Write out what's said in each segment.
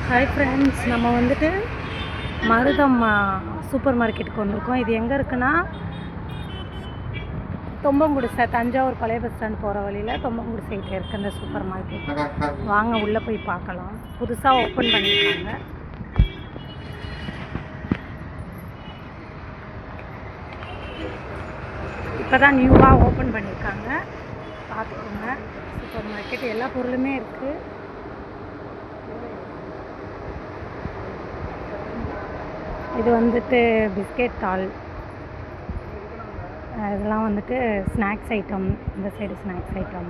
Hi friends, நம்ம வந்துட்டு மருதம் சூப்பர் மார்க்கெட்டுக்கு வந்திருக்கோம். இது எங்கே இருக்குன்னா தொம்பங்குடிசை, தஞ்சாவூர் பழைய பஸ் ஸ்டாண்ட் போகிற வழியில் தொம்பங்குடிசைக்கிட்ட இருக்குது இந்த சூப்பர் மார்க்கெட். வாங்க உள்ளே போய் பார்க்கலாம். புதுசாக ஓப்பன் பண்ணியிருக்காங்க. இப்போ தான் நியூவாக ஓப்பன் பண்ணியிருக்காங்க. பார்த்துக்கோங்க. சூப்பர் மார்க்கெட் எல்லா பொருளுமே இருக்குது. இது வந்துட்டு பிஸ்கெட் தாள், இதெல்லாம் வந்துட்டு ஸ்நாக்ஸ் ஐட்டம். இந்த சைடு ஸ்நாக்ஸ் ஐட்டம்,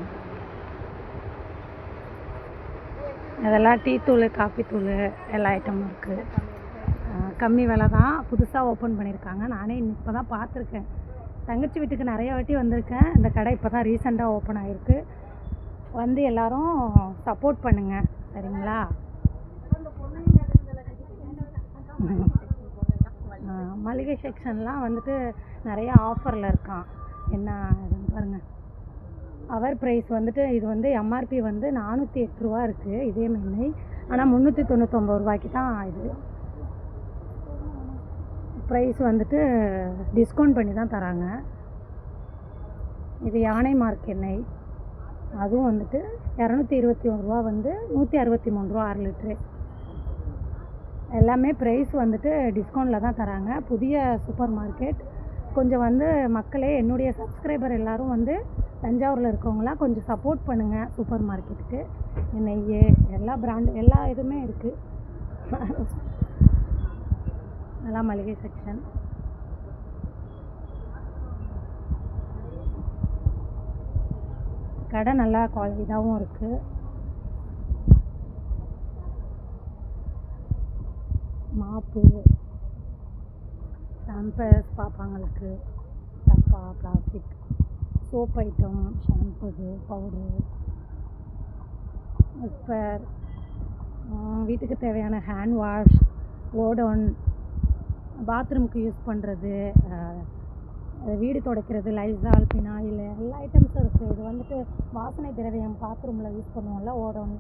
இதெல்லாம் டீ தூள், காஃபி தூள் எல்லா ஐட்டமும் இருக்குது. கம்மி விலை தான். புதுசாக ஓப்பன் பண்ணியிருக்காங்க. நானே இப்போ தான் பார்த்துருக்கேன். தங்கச்சி வீட்டுக்கு நிறைய வாட்டி வந்திருக்கேன். இந்த கடை இப்போ தான் ரீசெண்டாக ஓப்பன் ஆகிருக்கு. வந்து எல்லோரும் சப்போர்ட் பண்ணுங்கள், சரிங்களா? மளிகை செக்ஷன்லாம் வந்துட்டு நிறைய ஆஃபரில் இருக்கான். என்ன இதுன்னு பாருங்கள். அவர் ப்ரைஸ் வந்துட்டு இது வந்து எம்ஆர்பி வந்து 408 ரூபா இருக்குது இதே மென்னை. ஆனால் 399 ரூபாய்க்கு தான் இது ப்ரைஸ் வந்துட்டு டிஸ்கவுண்ட் பண்ணி தான் தராங்க. இது யானை மார்க் எண்ணெய், அதுவும் வந்துட்டு 221 ரூபா வந்து 163 ரூபா 6 லிட்ரு. எல்லாமே ப்ரைஸ் வந்துட்டு டிஸ்கவுண்டில் தான் தராங்க. புதிய சூப்பர் மார்க்கெட். கொஞ்சம் வந்து மக்களே, என்னுடைய சப்ஸ்கிரைபர் எல்லோரும் வந்து தஞ்சாவூரில் இருக்கவங்களாம் கொஞ்சம் சப்போர்ட் பண்ணுங்கள் சூப்பர் மார்க்கெட்டுக்கு. நெய், எல்லா பிராண்டு எல்லா இதுவுமே இருக்குது. எல்லாம் மளிகை செக்ஷன். கடை நல்லா குவாலிட்டியாகவும் இருக்குது. மாப்பு, ஷாம்பர்ஸ், பாப்பாங்களுக்கு டப்பா, plastic, soap item, shampoo, powder, whisper, வீட்டுக்கு தேவையான ஹேண்ட் வாஷ், ஓடோன், பாத்ரூமுக்கு யூஸ் பண்ணுறது, வீடு துடைக்கிறது, லைசால், பினாயில், எல்லா ஐட்டம்ஸும் இருக்குது. இது வந்துட்டு வாசனை திரவியம், பாத்ரூமில் யூஸ் பண்ணுவோம்ல, ஓடோன்,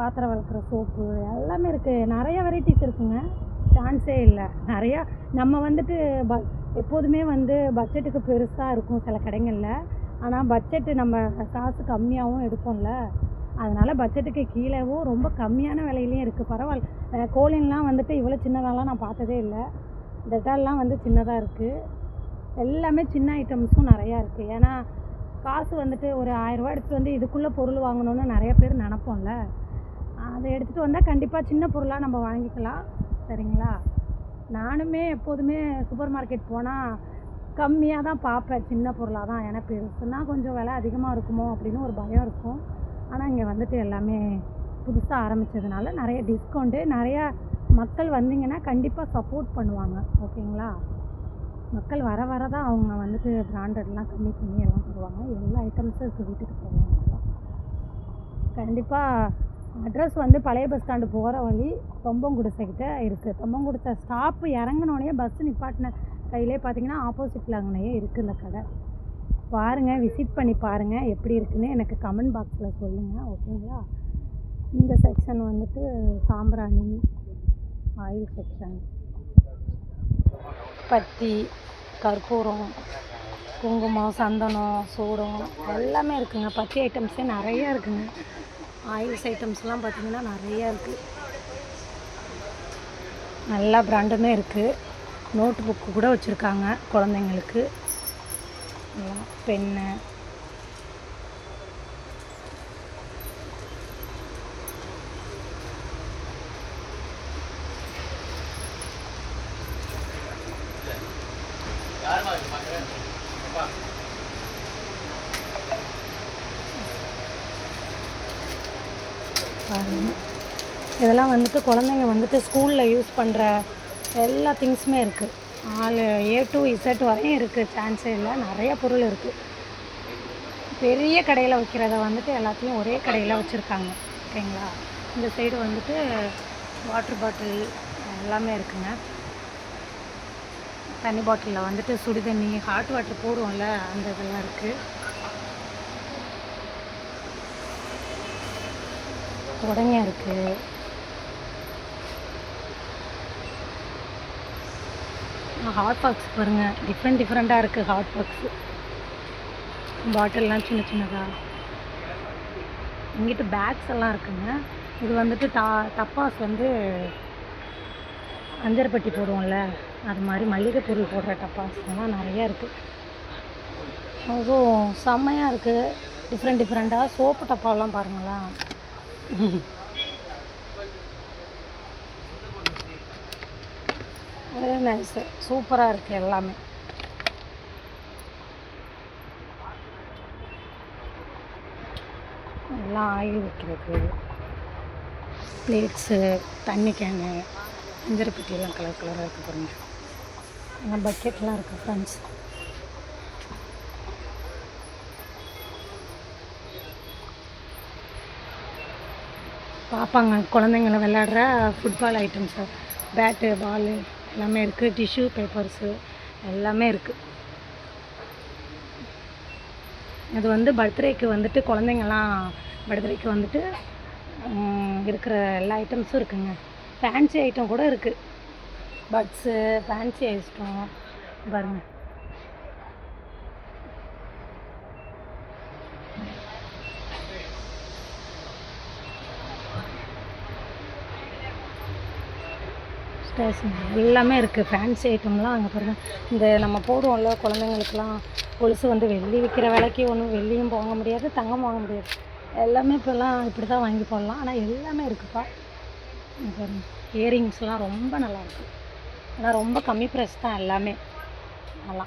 பாத்திரம் வளர்க்குற சோப்பு எல்லாமே இருக்குது. நிறைய வெரைட்டிஸ் இருக்குங்க, சான்ஸே இல்லை. நிறையா நம்ம வந்துட்டு எப்போதுமே வந்து பட்ஜெட்டுக்கு பெருசாக இருக்கும் சில கடைகளில். ஆனால் பட்ஜெட்டு நம்ம காசு கம்மியாகவும் எடுப்போம்ல, அதனால் பட்ஜெட்டுக்கு கீழேவும் ரொம்ப கம்மியான விலையிலையும் இருக்குது. பரவாயில்ல. கோலின்லாம் வந்துட்டு இவ்வளோ சின்னதாலாம் நான் பார்த்ததே இல்லை. டெட்டால்லாம் வந்து சின்னதாக இருக்குது. எல்லாமே சின்ன ஐட்டம்ஸும் நிறையா இருக்குது. ஏன்னா காசு வந்துட்டு ஒரு 1000 ரூபா எடுத்துகிட்டு வந்து இதுக்குள்ளே பொருள் வாங்கணுன்னு நிறைய பேர் நினப்போம்ல. அதை எடுத்துகிட்டு வந்தால் கண்டிப்பாக சின்ன பொருளாக நம்ம வாங்கிக்கலாம், சரிங்களா? நானுமே எப்போதுமே சூப்பர் மார்க்கெட் போனால் கம்மியாக தான் பார்ப்பேன், சின்ன பொருளாக தான். ஏன்னா பெருசுன்னா கொஞ்சம் விலை அதிகமாக இருக்குமோ அப்படின்னு ஒரு பயம் இருக்கும். ஆனால் இங்கே வந்துட்டு எல்லாமே புதுசாக ஆரம்பித்ததுனால நிறைய டிஸ்கவுண்ட்டு, நிறையா மக்கள் வந்தீங்கன்னா கண்டிப்பாக சப்போர்ட் பண்ணுவாங்க, ஓகேங்களா? மக்கள் வர வர தான் அவங்க வந்துட்டு பிராண்டட்லாம் கம்மி பண்ணி எல்லாம் தருவாங்க. எல்லா ஐட்டம்ஸும் இருக்குது வீட்டுக்கு தேவையானலாம். கண்டிப்பாக அட்ரஸ் வந்து பழைய பஸ் ஸ்டாண்டு போகிற வழி தொம்பங்குடிசைக்கிட்ட இருக்குது. தொம்பங்குடிசை ஸ்டாப்பு இறங்கினோடனே பஸ்ஸு நிப்பாட்டின கையிலே பார்த்தீங்கன்னா ஆப்போசிட்டில் அங்கேயே இருக்குது இந்த கடை. பாருங்கள், விசிட் பண்ணி பாருங்கள், எப்படி இருக்குன்னு எனக்கு கமெண்ட் பாக்ஸில் சொல்லுங்கள், ஓகேங்களா? இந்த செக்ஷன் வந்துட்டு சாம்பிராணி, ஆயில் செக்ஷன், பத்தி, கற்பூரம், குங்குமம், சந்தனம், சூடம் எல்லாமே இருக்குதுங்க. பத்தி ஐட்டம்ஸே நிறையா இருக்குதுங்க. ஆயில்ஸ் ஐட்டம்ஸ்லாம் பார்த்திங்கன்னா நிறையா இருக்குது. எல்லா பிராண்டுமே இருக்குது. நோட் புக்கு கூட வச்சுருக்காங்க குழந்தைங்களுக்கு. பென்னு, இதெல்லாம் வந்துட்டு குழந்தைங்க வந்துட்டு ஸ்கூலில் யூஸ் பண்ணுற எல்லா திங்ஸுமே இருக்குது. A to Z வரையும் இருக்குது, சான்ஸே இல்லை. நிறைய பொருள் இருக்குது. பெரிய கடையில் வைக்கிறத வந்துட்டு எல்லாத்தையும் ஒரே கடையில் வச்சுருக்காங்க, ஓகேங்களா? இந்த சைடு வந்துட்டு வாட்டர் பாட்டில் எல்லாமே இருக்குங்க. தண்ணி பாட்டிலில் வந்துட்டு சுடு தண்ணி, ஹாட் வாட்டர் போடுவோம்ல, அந்த இதெல்லாம் இருக்குது. உடனே இருக்குது. ஹாட் பாக்ஸ் பாருங்கள், டிஃப்ரெண்ட்டாக இருக்குது ஹாட் பாக்ஸு. பாட்டில்லாம் சின்ன சின்னதாக. இங்கிட்ட பேக்ஸ் எல்லாம் இருக்குங்க. இது வந்துட்டு டப்பாஸ் வந்து அஞ்சரைப்பட்டி போடுவோம்ல, அது மாதிரி மளிகை பொருள் போடுற டப்பாஸ் எல்லாம் நிறையா இருக்குது. அதுவும் செம்மையாக இருக்குது, டிஃப்ரெண்ட்டாக. சோப்பு டப்பாவெல்லாம் பாருங்களேன். நைஸ், சூப்பராக இருக்குது எல்லாமே. எல்லாம் ஆயில் வைக்கிறது, பிளேட்ஸு, தண்ணி கேனு, அஞ்சரைப்பட்டியெல்லாம் கலர் கலராக இருக்குது பாருங்க. எல்லாம் பக்கெட்லாம் இருக்குது ஃப்ரெண்ட்ஸ். பார்ப்பாங்க குழந்தைங்கள விளையாடுற ஃபுட்பால் ஐட்டம்ஸு, பேட்டு, பாலு எல்லாமே இருக்குது. டிஷ்யூ பேப்பர்ஸு எல்லாமே இருக்குது. அது வந்து பர்த்டேக்கு வந்துட்டு குழந்தைங்கள்லாம் பர்த்டேக்கு வந்துட்டு இருக்கிற எல்லா ஐட்டம்ஸும் இருக்குங்க. ஃபேன்சி ஐட்டம் கூட இருக்குது. பட்ஸு, ஃபேன்சி ஐட்டம் பாருங்கள். ஸ்டேஷனரி எல்லாமே இருக்குது. ஃபேன்சி ஐட்டம்லாம் அங்கே பாருங்கள். இந்த நம்ம போடுவோம்ல குழந்தைங்களுக்குலாம் கொலுசு வந்து வெள்ளி விற்கிற விலைக்கு ஒன்றும் வெள்ளியும் வாங்க முடியாது, தங்கம் வாங்க முடியாது. எல்லாமே இப்போல்லாம் இப்படி தான் வாங்கி போடலாம். ஆனால் எல்லாமே இருக்குப்பா. பாருங்கள், இயரிங்ஸ்லாம் ரொம்ப நல்லாயிருக்கு. ஆனால் ரொம்ப கம்மி ப்ரைஸ் தான் எல்லாமே. நல்லா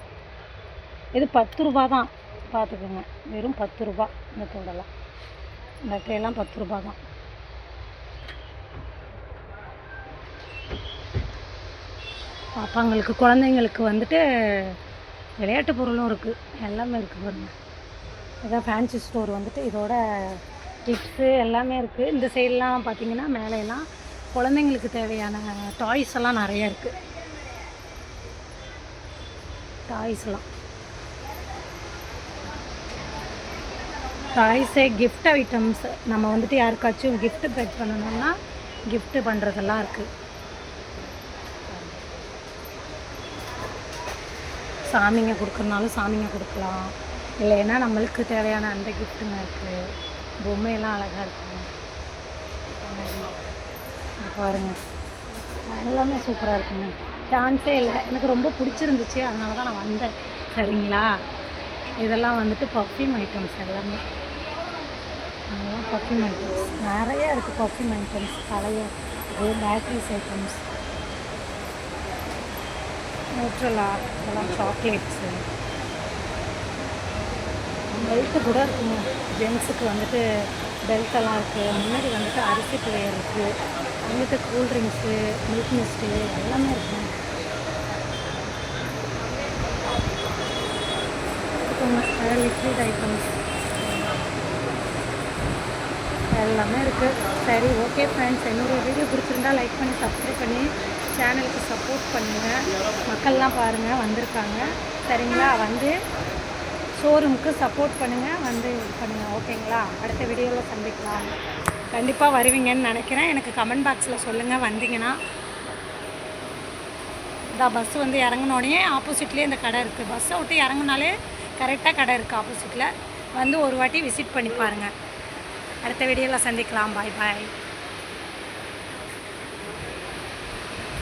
இது 10 ரூபா தான், பார்த்துக்குங்க. வெறும் 10 ரூபா இந்த தோடெல்லாம். இந்த ட்ரேலாம் 10 ரூபா தான். பாப்பாங்களுக்கு குழந்தைங்களுக்கு வந்துட்டு விளையாட்டு பொருளும் இருக்குது, எல்லாமே இருக்குது பாருங்கள். இதான் ஃபேன்சி ஸ்டோர் வந்துட்டு இதோட டிப்ஸு எல்லாமே இருக்குது. இந்த சைட்லாம் பார்த்திங்கன்னா மேலேலாம் குழந்தைங்களுக்கு தேவையான டாய்ஸ் எல்லாம் நிறையா இருக்குது. டாய்ஸு, கிஃப்ட் ஐட்டம்ஸ், நம்ம வந்துட்டு யாருக்காச்சும் கிஃப்ட்டு பேக் பண்ணணும்னா கிஃப்ட்டு பண்ணுறதெல்லாம் இருக்குது. சாமிங்க கொடுக்குறனாலும் சாமிங்க கொடுக்கலாம், இல்லைன்னா நம்மளுக்கு தேவையான அந்த கிஃப்ட்டுங்க இருக்குது. பொம்மையெல்லாம் அழகாக இருக்குங்க பாருங்கள். எல்லாமே சூப்பராக இருக்குங்க, சான்ஸே இல்லை. எனக்கு ரொம்ப பிடிச்சிருந்துச்சு, அதனால தான் நான் வந்தேன். சரிங்களா, இதெல்லாம் வந்துட்டு பர்ஃப்யூம் ஐட்டம்ஸ் எல்லாமே. அதெல்லாம் பர்ஃப்யூம் ஐட்டம்ஸ் நிறையா இருக்குது. பர்ஃப்யூம் ஐட்டம்ஸ், பழைய பேக்கரிஸ் ஐட்டம்ஸ், நியூட்ரலா, இதெல்லாம் சாக்லேட்ஸு, பெல்ட்டு கூட இருக்குங்க. ஜென்ஸுக்கு வந்துட்டு பெல்ட்டெல்லாம் இருக்குது. முன்னாடி வந்துட்டு அரிசி பிளேயர் இருக்குது. வந்துட்டு கூல்ட்ரிங்க்ஸு, மில்க் மிஸ்ட்டு எல்லாமே இருக்குங்க. லிக்விட் ஐட்டம்ஸ் எல்லாமே இருக்குது. சரி, ஓகே ஃப்ரெண்ட்ஸ், என்னோடய வீடியோ பிடிச்சிருந்தால் லைக் பண்ணி சப்ஸ்கிரைப் பண்ணி சேனலுக்கு சப்போர்ட் பண்ணுங்கள். மக்கள்லாம் பாருங்கள் வந்திருக்காங்க. சரிங்களா, வந்து ஷோரூமுக்கு சப்போர்ட் பண்ணுங்கள், வந்து இது பண்ணுங்கள். ஓகேங்களா, அடுத்த வீடியோவில் சந்திக்கலாம். கண்டிப்பாக வருவீங்கன்னு நினைக்கிறேன். எனக்கு கமெண்ட் பாக்ஸில் சொல்லுங்கள் வந்தீங்கன்னா. இதான் பஸ்ஸு வந்து இறங்கினோடனே ஆப்போசிட்லேயே இந்த கடை இருக்குது. பஸ்ஸை விட்டு இறங்குனாலே கரெக்டாக கடை இருக்குது ஆப்போசிட்டில். வந்து ஒரு வாட்டி விசிட் பண்ணி பாருங்கள். அடுத்த வீடியோவில் சந்திக்கலாம். பாய் பாய்.